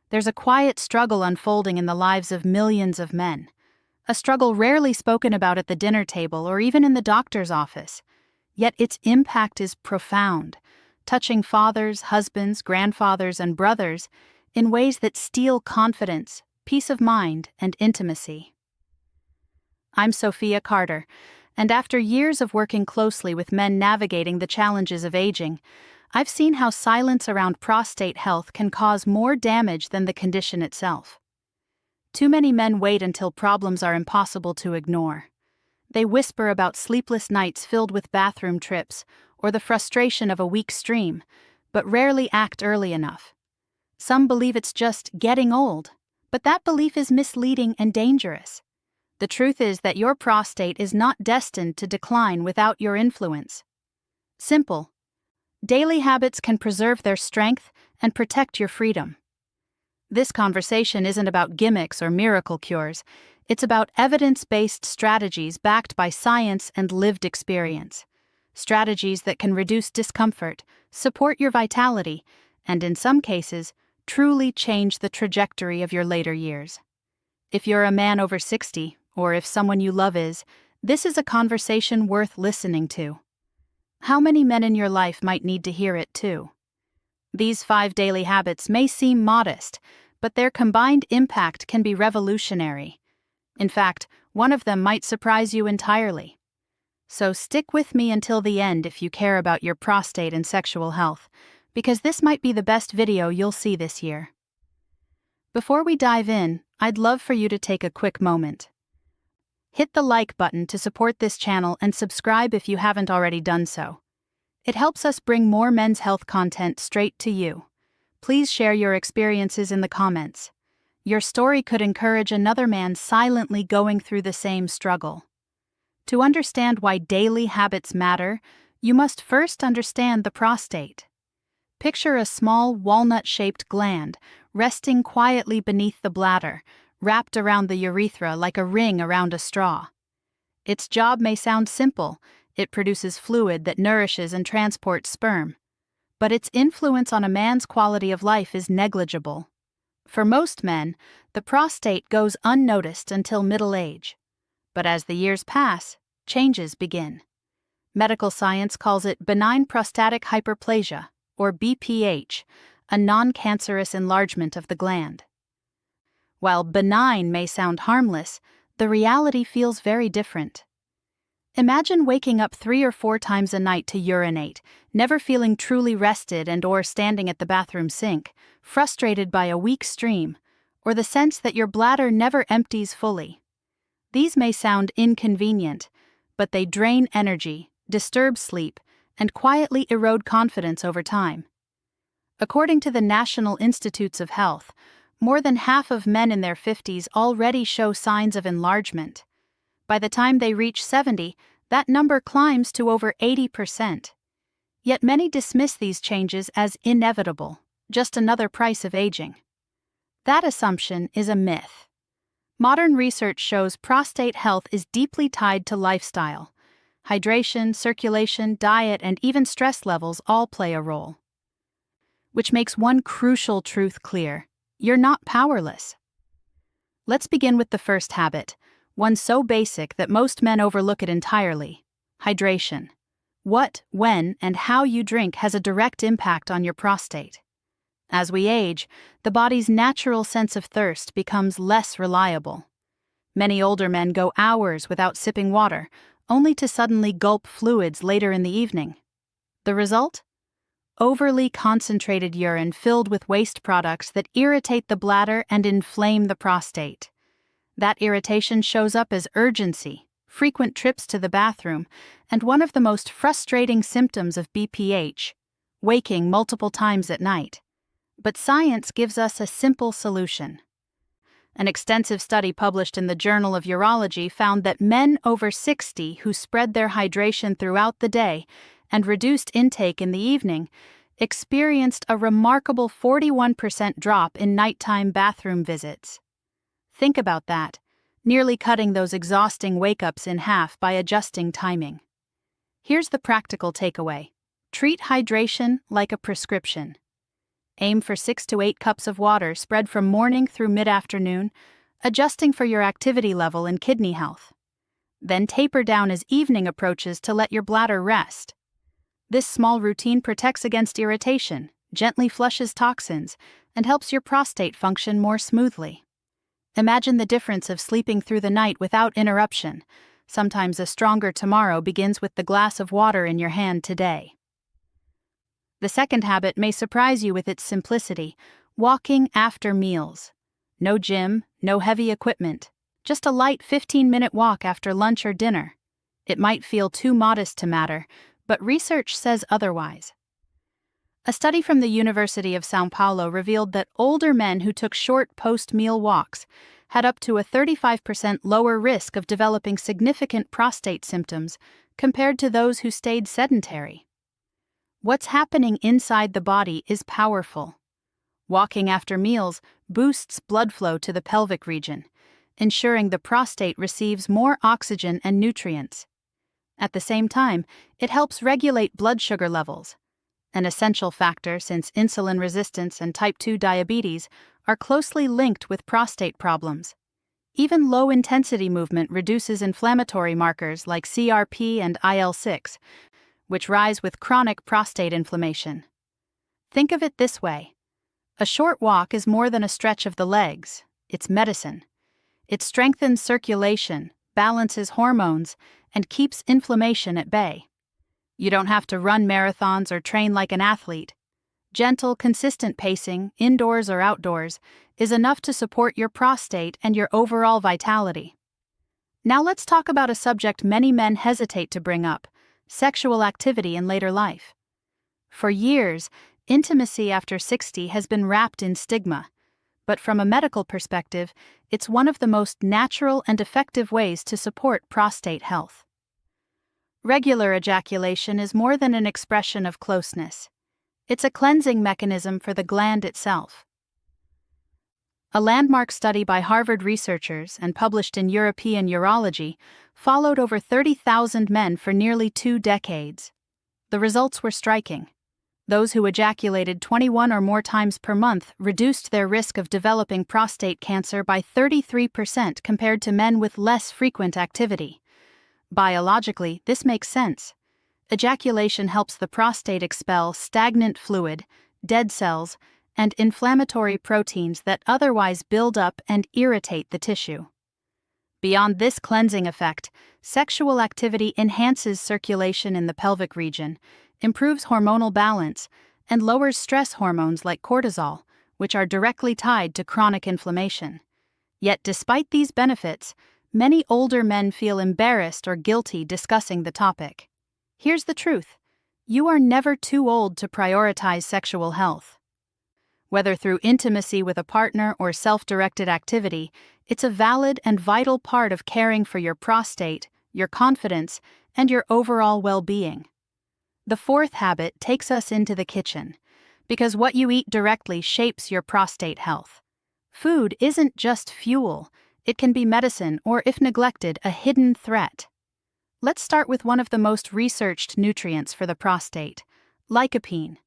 There's a quiet struggle unfolding in the lives of millions of men. A struggle rarely spoken about at the dinner table or even in the doctor's office. Yet its impact is profound, touching fathers, husbands, grandfathers, and brothers in ways that steal confidence, peace of mind, and intimacy. I'm Sofia Carter, and after years of working closely with men navigating the challenges of aging, I've seen how silence around prostate health can cause more damage than the condition itself. Too many men wait until problems are impossible to ignore. They whisper about sleepless nights filled with bathroom trips or the frustration of a weak stream, but rarely act early enough. Some believe it's just getting old, but that belief is misleading and dangerous. The truth is that your prostate is not destined to decline without your influence. Simple. Daily habits can preserve their strength and protect your freedom. This conversation isn't about gimmicks or miracle cures. It's about evidence-based strategies backed by science and lived experience. Strategies that can reduce discomfort, support your vitality, and in some cases, truly change the trajectory of your later years. If you're a man over 60, or if someone you love is, this is a conversation worth listening to. How many men in your life might need to hear it too? These 5 daily habits may seem modest, but their combined impact can be revolutionary. In fact, one of them might surprise you entirely. So stick with me until the end if you care about your prostate and sexual health, because this might be the best video you'll see this year. Before we dive in, I'd love for you to take a quick moment. Hit the like button to support this channel and subscribe if you haven't already done so. It helps us bring more men's health content straight to you. Please share your experiences in the comments. Your story could encourage another man silently going through the same struggle. To understand why daily habits matter, you must first understand the prostate. Picture a small walnut-shaped gland resting quietly beneath the bladder, wrapped around the urethra like a ring around a straw. Its job may sound simple. It produces fluid that nourishes and transports sperm. But its influence on a man's quality of life is negligible. For most men, the prostate goes unnoticed until middle age. But as the years pass, changes begin. Medical science calls it benign prostatic hyperplasia, or BPH, a non-cancerous enlargement of the gland. While benign may sound harmless, the reality feels very different. Imagine waking up 3 or 4 times a night to urinate, never feeling truly rested or standing at the bathroom sink, frustrated by a weak stream, or the sense that your bladder never empties fully. These may sound inconvenient, but they drain energy, disturb sleep, and quietly erode confidence over time. According to the National Institutes of Health, more than half of men in their 50s already show signs of enlargement. By the time they reach 70, that number climbs to over 80%. Yet many dismiss these changes as inevitable, just another price of aging. That assumption is a myth. Modern research shows prostate health is deeply tied to lifestyle. Hydration, circulation, diet, and even stress levels all play a role. Which makes one crucial truth clear: you're not powerless. Let's begin with the first habit, one so basic that most men overlook it entirely: hydration. What, when, and how you drink has a direct impact on your prostate. As we age, the body's natural sense of thirst becomes less reliable. Many older men go hours without sipping water, only to suddenly gulp fluids later in the evening. The result? Overly concentrated urine filled with waste products that irritate the bladder and inflame the prostate. That irritation shows up as urgency, frequent trips to the bathroom, and one of the most frustrating symptoms of BPH, waking multiple times at night. But science gives us a simple solution. An extensive study published in the Journal of Urology found that men over 60 who spread their hydration throughout the day and reduced intake in the evening experienced a remarkable 41% drop in nighttime bathroom visits. Think about that, nearly cutting those exhausting wake-ups in half by adjusting timing. Here's the practical takeaway: treat hydration like a prescription. Aim for 6 to 8 cups of water spread from morning through mid-afternoon, adjusting for your activity level and kidney health. Then taper down as evening approaches to let your bladder rest. This small routine protects against irritation, gently flushes toxins, and helps your prostate function more smoothly. Imagine the difference of sleeping through the night without interruption. Sometimes a stronger tomorrow begins with the glass of water in your hand today. The second habit may surprise you with its simplicity: walking after meals. No gym, no heavy equipment, just a light 15-minute walk after lunch or dinner. It might feel too modest to matter, but research says otherwise. A study from the University of São Paulo revealed that older men who took short post-meal walks had up to a 35% lower risk of developing significant prostate symptoms compared to those who stayed sedentary. What's happening inside the body is powerful. Walking after meals boosts blood flow to the pelvic region, ensuring the prostate receives more oxygen and nutrients. At the same time, it helps regulate blood sugar levels, an essential factor since insulin resistance and type 2 diabetes are closely linked with prostate problems. Even low-intensity movement reduces inflammatory markers like CRP and IL-6, which rise with chronic prostate inflammation. Think of it this way: a short walk is more than a stretch of the legs, it's medicine. It strengthens circulation, balances hormones, and keeps inflammation at bay. You don't have to run marathons or train like an athlete. Gentle, consistent pacing, indoors or outdoors, is enough to support your prostate and your overall vitality. Now let's talk about a subject many men hesitate to bring up: sexual activity in later life. For years, intimacy after 60 has been wrapped in stigma, but from a medical perspective, it's one of the most natural and effective ways to support prostate health. Regular ejaculation is more than an expression of closeness. It's a cleansing mechanism for the gland itself. A landmark study by Harvard researchers and published in European Urology followed over 30,000 men for nearly 2 decades. The results were striking. Those who ejaculated 21 or more times per month reduced their risk of developing prostate cancer by 33% compared to men with less frequent activity. Biologically, this makes sense. Ejaculation helps the prostate expel stagnant fluid, dead cells, and inflammatory proteins that otherwise build up and irritate the tissue. Beyond this cleansing effect, sexual activity enhances circulation in the pelvic region, improves hormonal balance, and lowers stress hormones like cortisol, which are directly tied to chronic inflammation. Yet despite these benefits, many older men feel embarrassed or guilty discussing the topic. Here's the truth: you are never too old to prioritize sexual health. Whether through intimacy with a partner or self-directed activity, it's a valid and vital part of caring for your prostate, your confidence, and your overall well-being. The fourth habit takes us into the kitchen, because what you eat directly shapes your prostate health. Food isn't just fuel, it can be medicine or, if neglected, a hidden threat. Let's start with one of the most researched nutrients for the prostate: lycopene.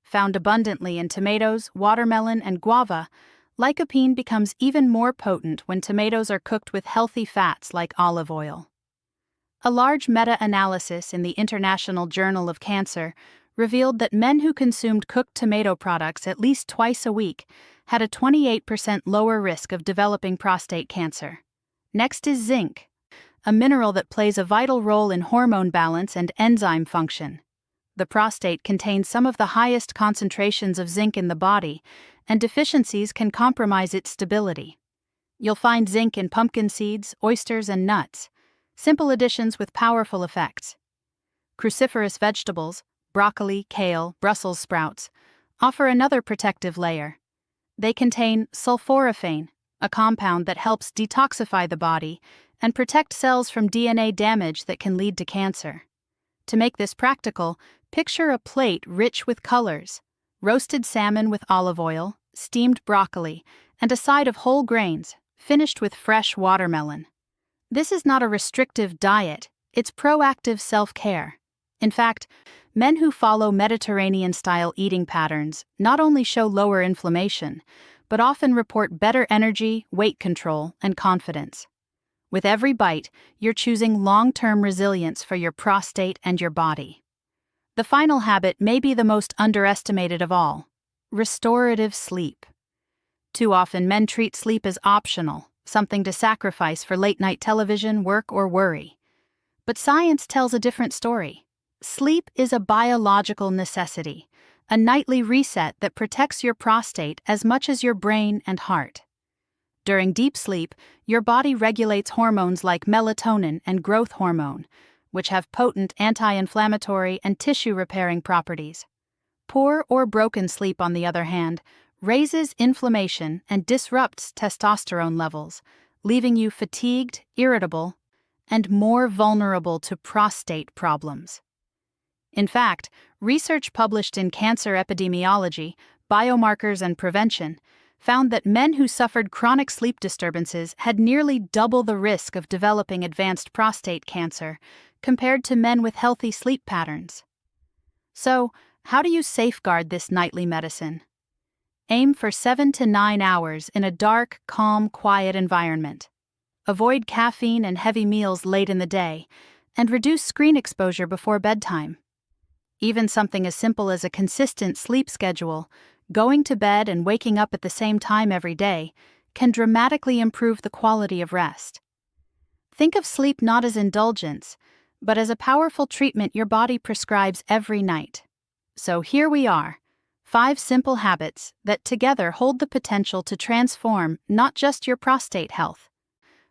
Found abundantly in tomatoes, watermelon, and guava, lycopene becomes even more potent when tomatoes are cooked with healthy fats like olive oil. A large meta-analysis in the International Journal of Cancer revealed that men who consumed cooked tomato products at least twice a week had a 28% lower risk of developing prostate cancer. Next is zinc, a mineral that plays a vital role in hormone balance and enzyme function. The prostate contains some of the highest concentrations of zinc in the body, and deficiencies can compromise its stability. You'll find zinc in pumpkin seeds, oysters, and nuts, simple additions with powerful effects. Cruciferous vegetables, broccoli, kale, Brussels sprouts, offer another protective layer. They contain sulforaphane, a compound that helps detoxify the body and protect cells from DNA damage that can lead to cancer. To make this practical, picture a plate rich with colors: roasted salmon with olive oil, steamed broccoli, and a side of whole grains, finished with fresh watermelon. This is not a restrictive diet, it's proactive self-care. In fact, men who follow Mediterranean-style eating patterns not only show lower inflammation, but often report better energy, weight control, and confidence. With every bite, you're choosing long-term resilience for your prostate and your body. The final habit may be the most underestimated of all: restorative sleep. Too often, men treat sleep as optional, something to sacrifice for late-night television, work, or worry. But science tells a different story. Sleep is a biological necessity, a nightly reset that protects your prostate as much as your brain and heart. During deep sleep, your body regulates hormones like melatonin and growth hormone, which have potent anti-inflammatory and tissue-repairing properties. Poor or broken sleep, on the other hand, raises inflammation and disrupts testosterone levels, leaving you fatigued, irritable, and more vulnerable to prostate problems. In fact, research published in Cancer Epidemiology, Biomarkers and Prevention found that men who suffered chronic sleep disturbances had nearly double the risk of developing advanced prostate cancer compared to men with healthy sleep patterns. So, how do you safeguard this nightly medicine? Aim for 7 to 9 hours in a dark, calm, quiet environment. Avoid caffeine and heavy meals late in the day, and reduce screen exposure before bedtime. Even something as simple as a consistent sleep schedule, going to bed and waking up at the same time every day, can dramatically improve the quality of rest. Think of sleep not as indulgence, but as a powerful treatment your body prescribes every night. So here we are, 5 simple habits that together hold the potential to transform not just your prostate health,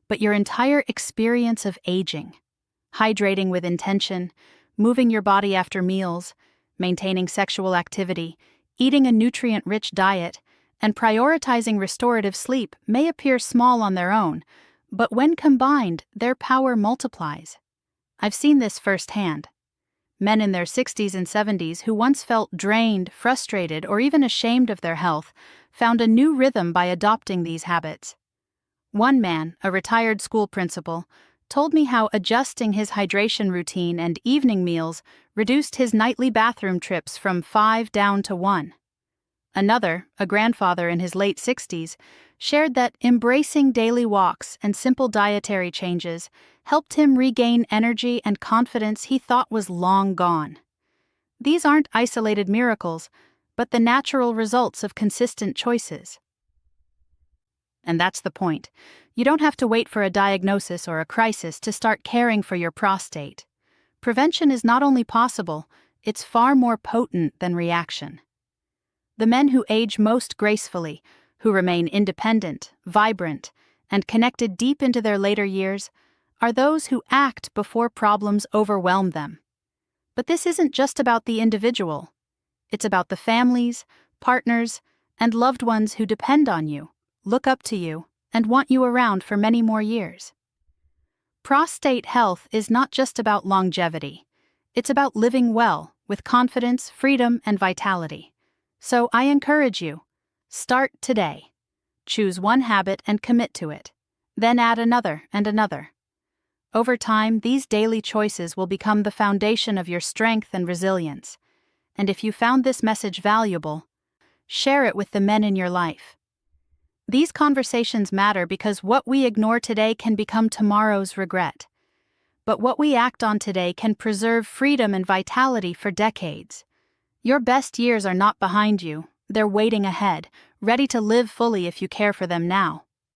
but your entire experience of aging. Hydrating with intention, moving your body after meals, maintaining sexual activity, eating a nutrient-rich diet, and prioritizing restorative sleep may appear small on their own, but when combined, their power multiplies. I've seen this firsthand. Men in their 60s and 70s who once felt drained, frustrated, or even ashamed of their health found a new rhythm by adopting these habits. One man, a retired school principal, told me how adjusting his hydration routine and evening meals reduced his nightly bathroom trips from 5 down to 1. Another, a grandfather in his late 60s, shared that embracing daily walks and simple dietary changes helped him regain energy and confidence he thought was long gone. These aren't isolated miracles, but the natural results of consistent choices. And that's the point. You don't have to wait for a diagnosis or a crisis to start caring for your prostate. Prevention is not only possible, it's far more potent than reaction. The men who age most gracefully, who remain independent, vibrant, and connected deep into their later years, are those who act before problems overwhelm them. But this isn't just about the individual. It's about the families, partners, and loved ones who depend on you, look up to you, and want you around for many more years. Prostate health is not just about longevity. It's about living well, with confidence, freedom, and vitality. So I encourage you, start today. Choose one habit and commit to it. Then add another and another. Over time, these daily choices will become the foundation of your strength and resilience. And if you found this message valuable, share it with the men in your life. These conversations matter because what we ignore today can become tomorrow's regret. But what we act on today can preserve freedom and vitality for decades. Your best years are not behind you, they're waiting ahead, ready to live fully if you care for them now.